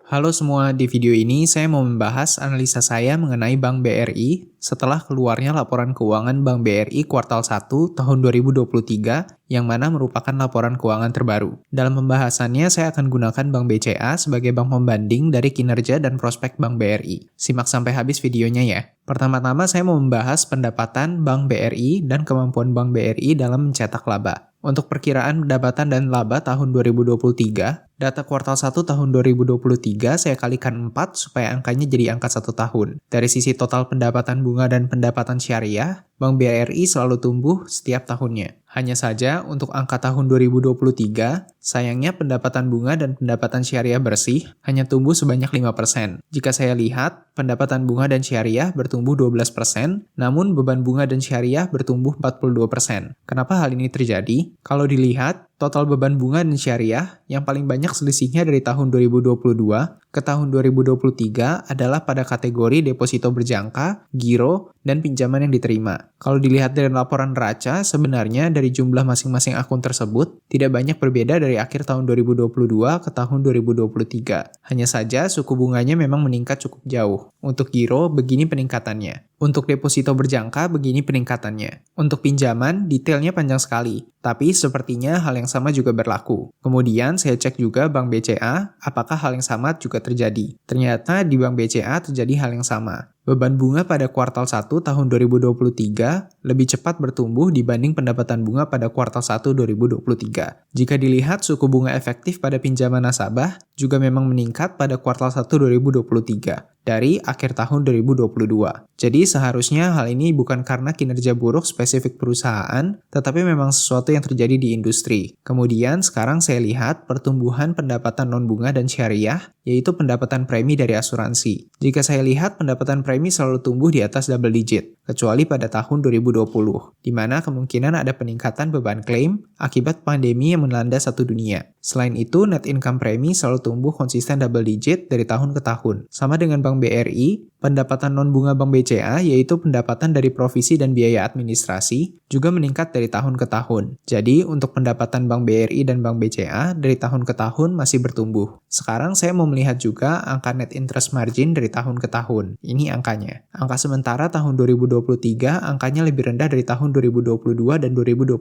Halo semua, di video ini saya mau membahas analisa saya mengenai Bank BRI setelah keluarnya laporan keuangan Bank BRI kuartal 1 tahun 2023 yang mana merupakan laporan keuangan terbaru. Dalam pembahasannya, saya akan gunakan Bank BCA sebagai bank pembanding dari kinerja dan prospek Bank BRI. Simak sampai habis videonya ya. Pertama-tama saya mau membahas pendapatan Bank BRI dan kemampuan Bank BRI dalam mencetak laba. Untuk perkiraan pendapatan dan laba tahun 2023, data kuartal 1 tahun 2023 saya kalikan 4 supaya angkanya jadi angka 1 tahun. Dari sisi total pendapatan bunga dan pendapatan syariah, Bank BRI selalu tumbuh setiap tahunnya. Hanya saja untuk angka tahun 2023, sayangnya pendapatan bunga dan pendapatan syariah bersih hanya tumbuh sebanyak 5%. Jika saya lihat, pendapatan bunga dan syariah bertumbuh 12%, namun beban bunga dan syariah bertumbuh 42%. Kenapa hal ini terjadi? Kalau dilihat, total beban bunga dan syariah yang paling banyak selisihnya dari tahun 2022 ke tahun 2023 adalah pada kategori deposito berjangka, giro, dan pinjaman yang diterima. Kalau dilihat dari laporan neraca, sebenarnya dari jumlah masing-masing akun tersebut tidak banyak berbeda dari akhir tahun 2022 ke tahun 2023. Hanya saja suku bunganya memang meningkat cukup jauh. Untuk giro, begini peningkatannya. Untuk deposito berjangka, begini peningkatannya. Untuk pinjaman, detailnya panjang sekali. Tapi sepertinya hal yang sama juga berlaku. Kemudian saya cek juga Bank BCA, apakah hal yang sama juga terjadi. Ternyata di Bank BCA terjadi hal yang sama. Beban bunga pada kuartal 1 tahun 2023 lebih cepat bertumbuh dibanding pendapatan bunga pada kuartal 1 2023. Jika dilihat suku bunga efektif pada pinjaman nasabah juga memang meningkat pada kuartal 1 2023 dari akhir tahun 2022. Jadi seharusnya hal ini bukan karena kinerja buruk spesifik perusahaan, tetapi memang sesuatu yang terjadi di industri. Kemudian sekarang saya lihat pertumbuhan pendapatan non-bunga dan syariah, yaitu pendapatan premi dari asuransi. Jika saya lihat pendapatan premi selalu tumbuh di atas double digit, kecuali pada tahun 2020, di mana kemungkinan ada peningkatan beban klaim akibat pandemi yang melanda satu dunia. Selain itu, net income premi selalu tumbuh konsisten double digit dari tahun ke tahun. Sama dengan Bank BRI, pendapatan non-bunga Bank BCA, yaitu pendapatan dari provisi dan biaya administrasi, juga meningkat dari tahun ke tahun. Jadi, untuk pendapatan Bank BRI dan Bank BCA dari tahun ke tahun masih bertumbuh. Sekarang saya mau melihat juga angka net interest margin dari tahun ke tahun. Ini angkanya. Angka sementara tahun 2023 angkanya lebih rendah dari tahun 2022 dan 2021.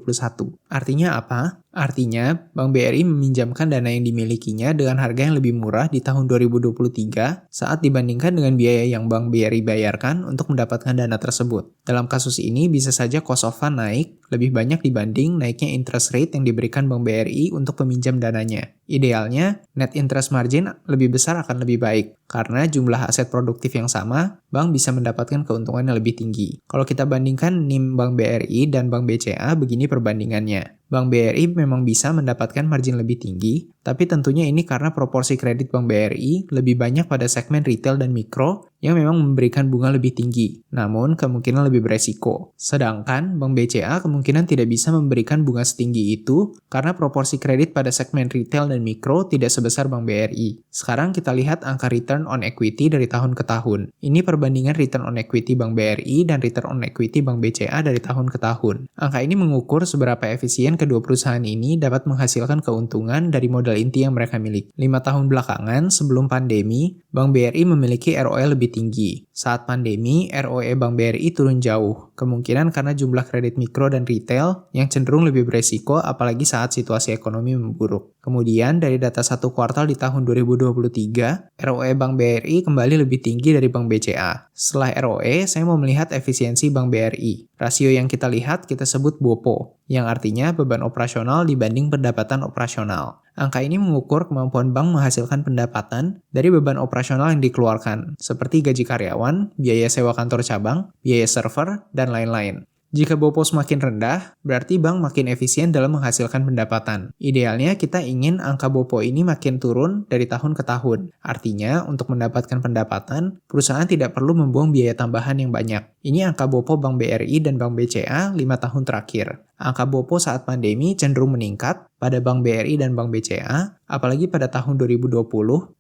Artinya apa? Artinya, Bank BRI meminjamkan dana yang dimilikinya dengan harga yang lebih murah di tahun 2023 saat dibandingkan dengan biaya yang Bank BRI bayarkan untuk mendapatkan dana tersebut. Dalam kasus ini, bisa saja cost of fund naik lebih banyak dibanding naiknya interest rate yang diberikan Bank BRI untuk peminjam dananya. Idealnya, net interest margin lebih besar akan lebih baik, karena jumlah aset produktif yang sama, bank bisa mendapatkan keuntungan yang lebih tinggi. Kalau kita bandingkan NIM Bank BRI dan Bank BCA, begini perbandingannya. Bank BRI memang bisa mendapatkan margin lebih tinggi, tapi tentunya ini karena proporsi kredit Bank BRI lebih banyak pada segmen retail dan mikro yang memang memberikan bunga lebih tinggi, namun kemungkinan lebih beresiko. Sedangkan Bank BCA kemungkinan tidak bisa memberikan bunga setinggi itu karena proporsi kredit pada segmen retail dan mikro tidak sebesar Bank BRI. Sekarang kita lihat angka return on equity dari tahun ke tahun. Ini perbandingan return on equity Bank BRI dan return on equity Bank BCA dari tahun ke tahun. Angka ini mengukur seberapa efisien kedua perusahaan ini dapat menghasilkan keuntungan dari modal inti yang mereka miliki. 5 tahun belakangan sebelum pandemi, Bank BRI memiliki ROE lebih tinggi. Saat pandemi, ROE Bank BRI turun jauh. Kemungkinan karena jumlah kredit mikro dan retail yang cenderung lebih beresiko apalagi saat situasi ekonomi memburuk. Kemudian dari data satu kuartal di tahun 2023, ROE Bank BRI kembali lebih tinggi dari Bank BCA. Setelah ROE, saya mau melihat efisiensi Bank BRI. Rasio yang kita lihat kita sebut BOPO, yang artinya beban operasional dibanding pendapatan operasional. Angka ini mengukur kemampuan bank menghasilkan pendapatan dari beban operasional yang dikeluarkan, seperti gaji karyawan, biaya sewa kantor cabang, biaya server, dan lain-lain. Jika BOPO semakin rendah, berarti bank makin efisien dalam menghasilkan pendapatan. Idealnya kita ingin angka BOPO ini makin turun dari tahun ke tahun. Artinya, untuk mendapatkan pendapatan, perusahaan tidak perlu membuang biaya tambahan yang banyak. Ini angka BOPO Bank BRI dan Bank BCA 5 tahun terakhir. Angka BOPO saat pandemi cenderung meningkat pada Bank BRI dan Bank BCA, apalagi pada tahun 2020,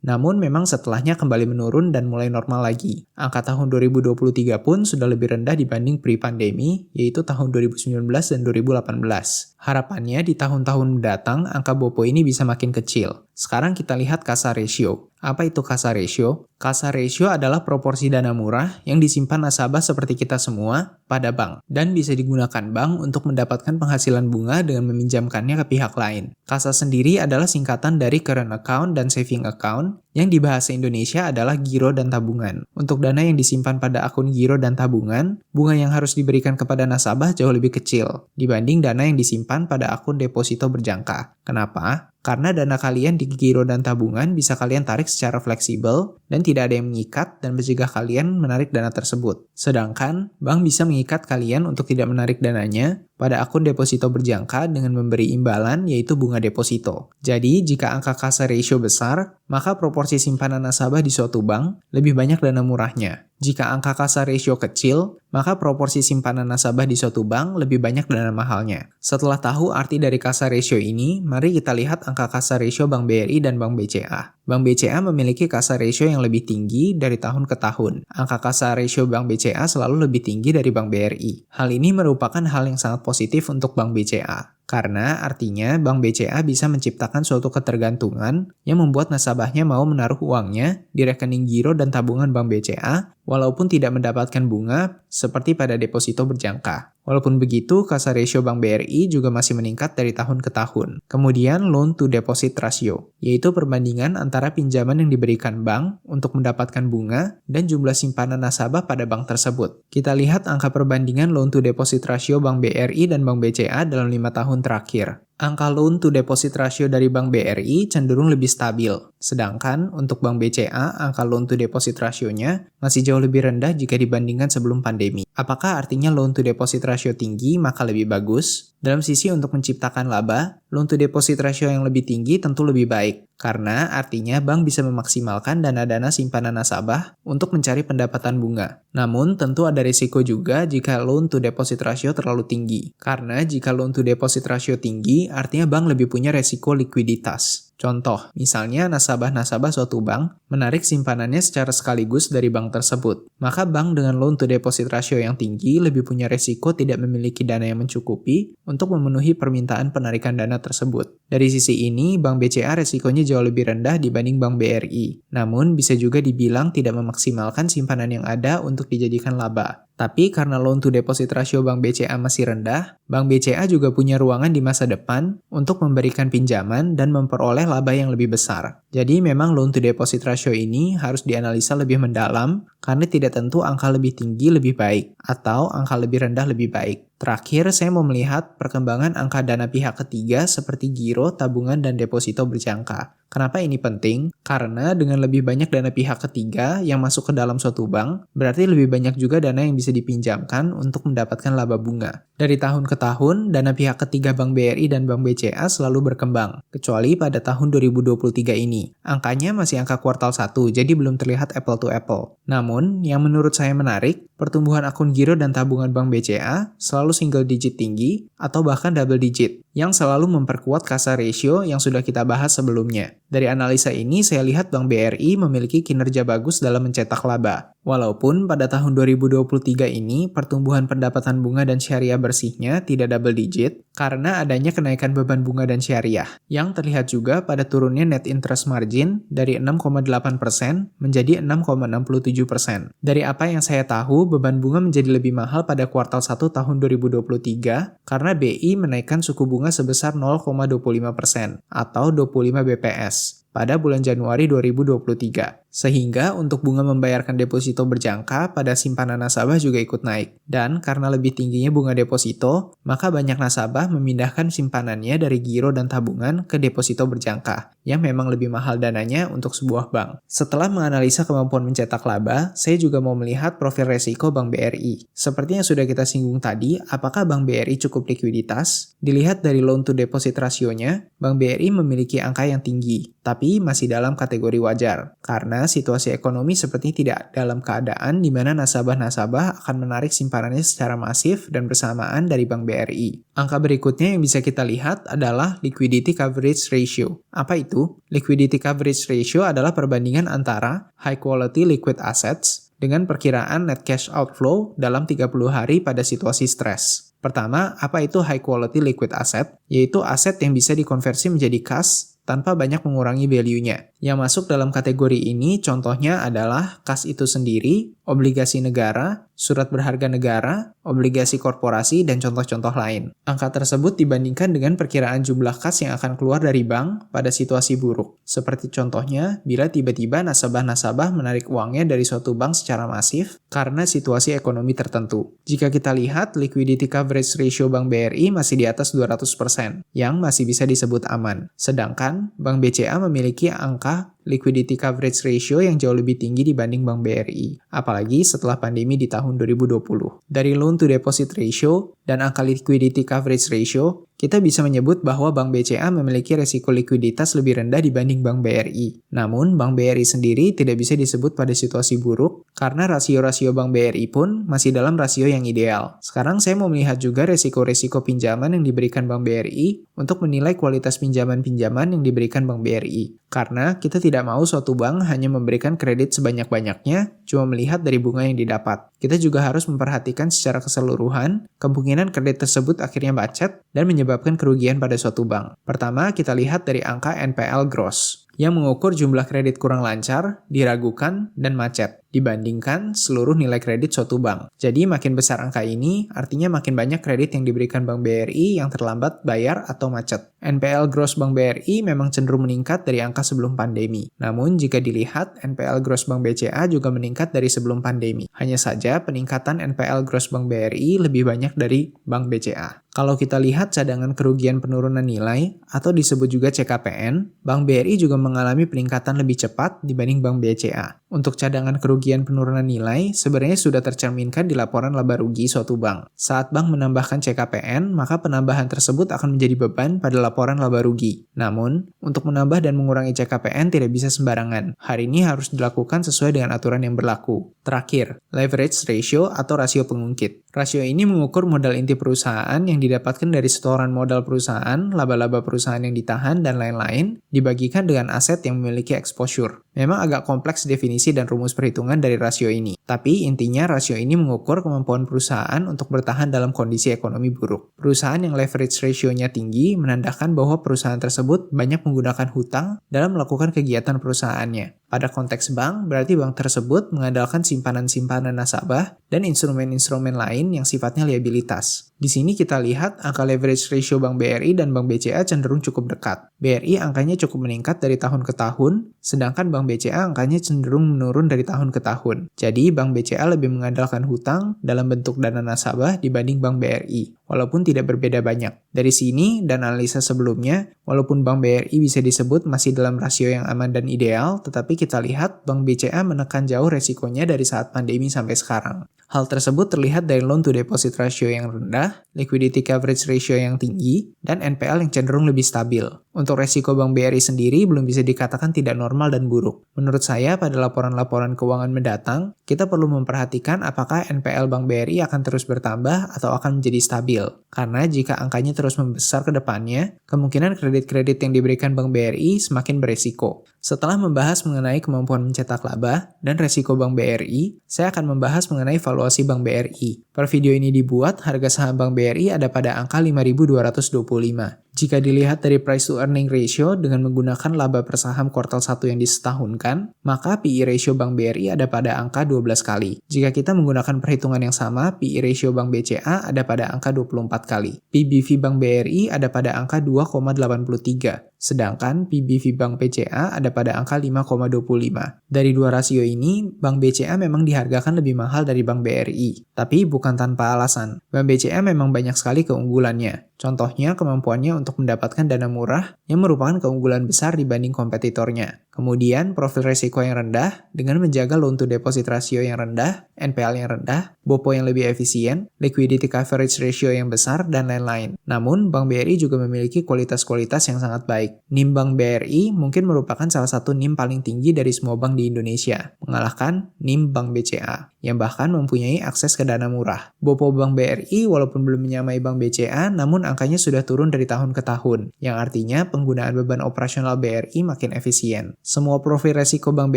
namun memang setelahnya kembali menurun dan mulai normal lagi. Angka tahun 2023 pun sudah lebih rendah dibanding pre-pandemi, yaitu tahun 2019 dan 2018. Harapannya di tahun-tahun mendatang, angka BOPO ini bisa makin kecil. Sekarang kita lihat CASA ratio. Apa itu CASA ratio? CASA ratio adalah proporsi dana murah yang disimpan nasabah seperti kita semua pada bank dan bisa digunakan bank untuk mendapatkan penghasilan bunga dengan meminjamkannya ke pihak lain. CASA sendiri adalah singkatan dari current account dan saving account yang di bahasa Indonesia adalah giro dan tabungan. Untuk dana yang disimpan pada akun giro dan tabungan, bunga yang harus diberikan kepada nasabah jauh lebih kecil dibanding dana yang disimpan pada akun deposito berjangka. Kenapa? Karena dana kalian di giro dan tabungan bisa kalian tarik secara fleksibel dan tidak ada yang mengikat dan mencegah kalian menarik dana tersebut. Sedangkan, bank bisa mengikat kalian untuk tidak menarik dananya pada akun deposito berjangka dengan memberi imbalan yaitu bunga deposito. Jadi, jika angka CASA ratio besar, maka proporsi simpanan nasabah di suatu bank lebih banyak dana murahnya. Jika angka CASA ratio kecil, maka proporsi simpanan nasabah di suatu bank lebih banyak dana mahalnya. Setelah tahu arti dari CASA ratio ini, mari kita lihat angka CASA ratio Bank BRI dan Bank BCA. Bank BCA memiliki CASA ratio yang lebih tinggi dari tahun ke tahun. Angka CASA ratio Bank BCA selalu lebih tinggi dari Bank BRI. Hal ini merupakan hal yang sangat positif untuk Bank BCA. Karena artinya Bank BCA bisa menciptakan suatu ketergantungan yang membuat nasabahnya mau menaruh uangnya di rekening giro dan tabungan Bank BCA walaupun tidak mendapatkan bunga seperti pada deposito berjangka. Walaupun begitu, CASA ratio Bank BRI juga masih meningkat dari tahun ke tahun. Kemudian loan to deposit ratio, yaitu perbandingan antara pinjaman yang diberikan bank untuk mendapatkan bunga dan jumlah simpanan nasabah pada bank tersebut. Kita lihat angka perbandingan loan to deposit ratio Bank BRI dan Bank BCA dalam 5 tahun terakhir. Angka loan to deposit ratio dari Bank BRI cenderung lebih stabil. Sedangkan untuk Bank BCA, angka loan to deposit ratio-nya masih jauh lebih rendah jika dibandingkan sebelum pandemi. Apakah artinya loan to deposit ratio tinggi maka lebih bagus? Dalam sisi untuk menciptakan laba, loan to deposit ratio yang lebih tinggi tentu lebih baik. Karena artinya bank bisa memaksimalkan dana-dana simpanan nasabah untuk mencari pendapatan bunga. Namun tentu ada risiko juga jika loan to deposit ratio terlalu tinggi. Karena jika loan to deposit ratio tinggi, artinya bank lebih punya resiko likuiditas. Contoh, misalnya nasabah-nasabah suatu bank menarik simpanannya secara sekaligus dari bank tersebut. Maka bank dengan loan to deposit ratio yang tinggi lebih punya resiko tidak memiliki dana yang mencukupi untuk memenuhi permintaan penarikan dana tersebut. Dari sisi ini, Bank BCA resikonya jauh lebih rendah dibanding Bank BRI. Namun, bisa juga dibilang tidak memaksimalkan simpanan yang ada untuk dijadikan laba. Tapi karena loan to deposit ratio Bank BCA masih rendah, Bank BCA juga punya ruangan di masa depan untuk memberikan pinjaman dan memperoleh laba yang lebih besar. Jadi memang loan to deposit ratio ini harus dianalisa lebih mendalam karena tidak tentu angka lebih tinggi lebih baik atau angka lebih rendah lebih baik. Terakhir, saya mau melihat perkembangan angka dana pihak ketiga seperti giro, tabungan, dan deposito berjangka. Kenapa ini penting? Karena dengan lebih banyak dana pihak ketiga yang masuk ke dalam suatu bank, berarti lebih banyak juga dana yang bisa dipinjamkan untuk mendapatkan laba bunga. Dari tahun ke tahun, dana pihak ketiga Bank BRI dan Bank BCA selalu berkembang, kecuali pada tahun 2023 ini. Angkanya masih angka kuartal 1, jadi belum terlihat apple to apple. Namun, yang menurut saya menarik, pertumbuhan akun giro dan tabungan Bank BCA selalu single digit tinggi atau bahkan double digit, yang selalu memperkuat CASA ratio yang sudah kita bahas sebelumnya. Dari analisa ini, saya lihat Bank BRI memiliki kinerja bagus dalam mencetak laba. Walaupun pada tahun 2023 ini, pertumbuhan pendapatan bunga dan syariah bersihnya tidak double digit karena adanya kenaikan beban bunga dan syariah, yang terlihat juga pada turunnya net interest margin dari 6,8% menjadi 6,67%. Dari apa yang saya tahu, beban bunga menjadi lebih mahal pada kuartal 1 tahun 2023 karena BI menaikkan suku bunga sebesar 0,25% atau 25 BPS pada bulan Januari 2023. Sehingga untuk bunga membayarkan deposito berjangka pada simpanan nasabah juga ikut naik. Dan karena lebih tingginya bunga deposito, maka banyak nasabah memindahkan simpanannya dari giro dan tabungan ke deposito berjangka, yang memang lebih mahal dananya untuk sebuah bank. Setelah menganalisa kemampuan mencetak laba, saya juga mau melihat profil resiko Bank BRI. Seperti yang sudah kita singgung tadi, apakah Bank BRI cukup likuiditas? Dilihat dari loan to deposit rasionya, Bank BRI memiliki angka yang tinggi, tapi masih dalam kategori wajar. Karena situasi ekonomi seperti tidak dalam keadaan di mana nasabah-nasabah akan menarik simpanannya secara masif dan bersamaan dari Bank BRI. Angka berikutnya yang bisa kita lihat adalah liquidity coverage ratio. Apa itu? Liquidity coverage ratio adalah perbandingan antara high quality liquid assets dengan perkiraan net cash outflow dalam 30 hari pada situasi stres. Pertama, apa itu high quality liquid asset? Yaitu aset yang bisa dikonversi menjadi kas tanpa banyak mengurangi value-nya. Yang masuk dalam kategori ini contohnya adalah kas itu sendiri, obligasi negara, surat berharga negara, obligasi korporasi, dan contoh-contoh lain. Angka tersebut dibandingkan dengan perkiraan jumlah kas yang akan keluar dari bank pada situasi buruk. Seperti contohnya, bila tiba-tiba nasabah-nasabah menarik uangnya dari suatu bank secara masif karena situasi ekonomi tertentu. Jika kita lihat, liquidity coverage ratio Bank BRI masih di atas 200%, yang masih bisa disebut aman. Sedangkan, Bank BCA memiliki angka liquidity coverage ratio yang jauh lebih tinggi dibanding Bank BRI, apalagi setelah pandemi di tahun 2020. Dari loan to deposit ratio dan angka liquidity coverage ratio, kita bisa menyebut bahwa Bank BCA memiliki resiko likuiditas lebih rendah dibanding Bank BRI. Namun, Bank BRI sendiri tidak bisa disebut pada situasi buruk karena rasio-rasio Bank BRI pun masih dalam rasio yang ideal. Sekarang saya mau melihat juga resiko-resiko pinjaman yang diberikan Bank BRI untuk menilai kualitas pinjaman-pinjaman yang diberikan Bank BRI. Karena kita tidak mau suatu bank hanya memberikan kredit sebanyak-banyaknya, cuma melihat dari bunga yang didapat. Kita juga harus memperhatikan secara keseluruhan kemungkinan kredit tersebut akhirnya macet dan menyebabkan kerugian pada suatu bank. Pertama, kita lihat dari angka NPL gross, yang mengukur jumlah kredit kurang lancar, diragukan, dan macet, dibandingkan seluruh nilai kredit suatu bank. Jadi makin besar angka ini, artinya makin banyak kredit yang diberikan Bank BRI yang terlambat bayar atau macet. NPL gross Bank BRI memang cenderung meningkat dari angka sebelum pandemi. Namun jika dilihat, NPL gross Bank BCA juga meningkat dari sebelum pandemi. Hanya saja peningkatan NPL gross Bank BRI lebih banyak dari Bank BCA. Kalau kita lihat cadangan kerugian penurunan nilai, atau disebut juga CKPN, Bank BRI juga mengalami peningkatan lebih cepat dibanding Bank BCA. Untuk cadangan kerugian penurunan nilai, sebenarnya sudah tercerminkan di laporan laba rugi suatu bank. Saat bank menambahkan CKPN, maka penambahan tersebut akan menjadi beban pada laporan laba rugi. Namun, untuk menambah dan mengurangi CKPN tidak bisa sembarangan. Hal ini harus dilakukan sesuai dengan aturan yang berlaku. Terakhir, leverage ratio atau rasio pengungkit. Rasio ini mengukur modal inti perusahaan yang didapatkan dari setoran modal perusahaan, laba-laba perusahaan yang ditahan, dan lain-lain, dibagikan dengan aset yang memiliki exposure. Memang agak kompleks definisi dan rumus perhitungan dari rasio ini. Tapi intinya rasio ini mengukur kemampuan perusahaan untuk bertahan dalam kondisi ekonomi buruk. Perusahaan yang leverage ratio-nya tinggi menandakan bahwa perusahaan tersebut banyak menggunakan hutang dalam melakukan kegiatan perusahaannya. Pada konteks bank, berarti bank tersebut mengandalkan simpanan-simpanan nasabah dan instrumen-instrumen lain yang sifatnya liabilitas. Di sini kita lihat angka leverage ratio Bank BRI dan Bank BCA cenderung cukup dekat. BRI angkanya cukup meningkat dari tahun ke tahun, sedangkan Bank BCA angkanya cenderung menurun dari tahun ke tahun. Jadi, Bank BCA lebih mengandalkan hutang dalam bentuk dana nasabah dibanding Bank BRI, walaupun tidak berbeda banyak. Dari sini dan analisa sebelumnya, walaupun Bank BRI bisa disebut masih dalam rasio yang aman dan ideal, tetapi kita lihat Bank BCA menekan jauh resikonya dari saat pandemi sampai sekarang. Hal tersebut terlihat dari loan to deposit ratio yang rendah, liquidity coverage ratio yang tinggi, dan NPL yang cenderung lebih stabil. Untuk resiko Bank BRI sendiri belum bisa dikatakan tidak normal dan buruk. Menurut saya, pada laporan-laporan keuangan mendatang, kita perlu memperhatikan apakah NPL Bank BRI akan terus bertambah atau akan menjadi stabil. Karena jika angkanya terus membesar ke depannya, kemungkinan kredit-kredit yang diberikan Bank BRI semakin beresiko. Setelah membahas mengenai kemampuan mencetak laba dan resiko Bank BRI, saya akan membahas mengenai valuasi Bank BRI. Per video ini dibuat, harga saham Bank BRI ada pada angka 5.225. Jika dilihat dari price to earning ratio dengan menggunakan laba per saham kuartal 1 yang disetahunkan, maka PE ratio Bank BRI ada pada angka 12 kali. Jika kita menggunakan perhitungan yang sama, PE ratio Bank BCA ada pada angka 24 kali. PBV Bank BRI ada pada angka 2,83. Sedangkan PBV Bank BCA ada pada angka 5,25. Dari dua rasio ini, Bank BCA memang dihargakan lebih mahal dari Bank BRI. Tapi bukan tanpa alasan. Bank BCA memang banyak sekali keunggulannya. Contohnya kemampuannya untuk mendapatkan dana murah yang merupakan keunggulan besar dibanding kompetitornya. Kemudian profil risiko yang rendah dengan menjaga loan to deposit ratio yang rendah, NPL yang rendah, BOPO yang lebih efisien, liquidity coverage ratio yang besar, dan lain-lain. Namun, Bank BRI juga memiliki kualitas-kualitas yang sangat baik. NIM Bank BRI mungkin merupakan salah satu NIM paling tinggi dari semua bank di Indonesia, mengalahkan NIM Bank BCA, yang bahkan mempunyai akses ke dana murah. BOPO Bank BRI walaupun belum menyamai Bank BCA, namun angkanya sudah turun dari tahun ke tahun, yang artinya penggunaan beban operasional BRI makin efisien. Semua profil resiko Bank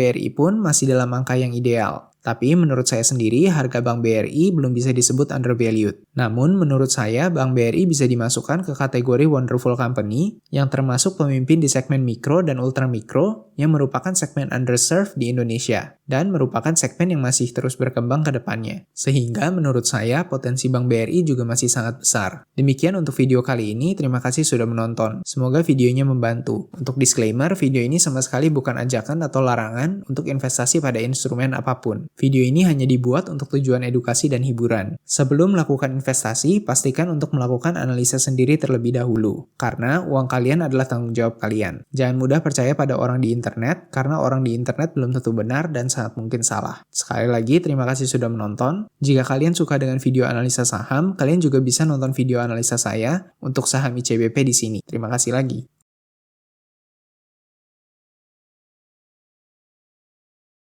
BRI pun masih dalam angka yang ideal. Tapi menurut saya sendiri, harga Bank BRI belum bisa disebut undervalued. Namun, menurut saya, Bank BRI bisa dimasukkan ke kategori wonderful company yang termasuk pemimpin di segmen mikro dan ultra mikro yang merupakan segmen underserved di Indonesia dan merupakan segmen yang masih terus berkembang ke depannya. Sehingga menurut saya, potensi Bank BRI juga masih sangat besar. Demikian untuk video kali ini, terima kasih sudah menonton. Semoga videonya membantu. Untuk disclaimer, video ini sama sekali bukan ajakan atau larangan untuk investasi pada instrumen apapun. Video ini hanya dibuat untuk tujuan edukasi dan hiburan. Sebelum melakukan investasi, pastikan untuk melakukan analisa sendiri terlebih dahulu, karena uang kalian adalah tanggung jawab kalian. Jangan mudah percaya pada orang di internet, karena orang di internet belum tentu benar dan sangat mungkin salah. Sekali lagi, terima kasih sudah menonton. Jika kalian suka dengan video analisa saham, kalian juga bisa nonton video analisa saya untuk saham ICBP di sini. Terima kasih lagi.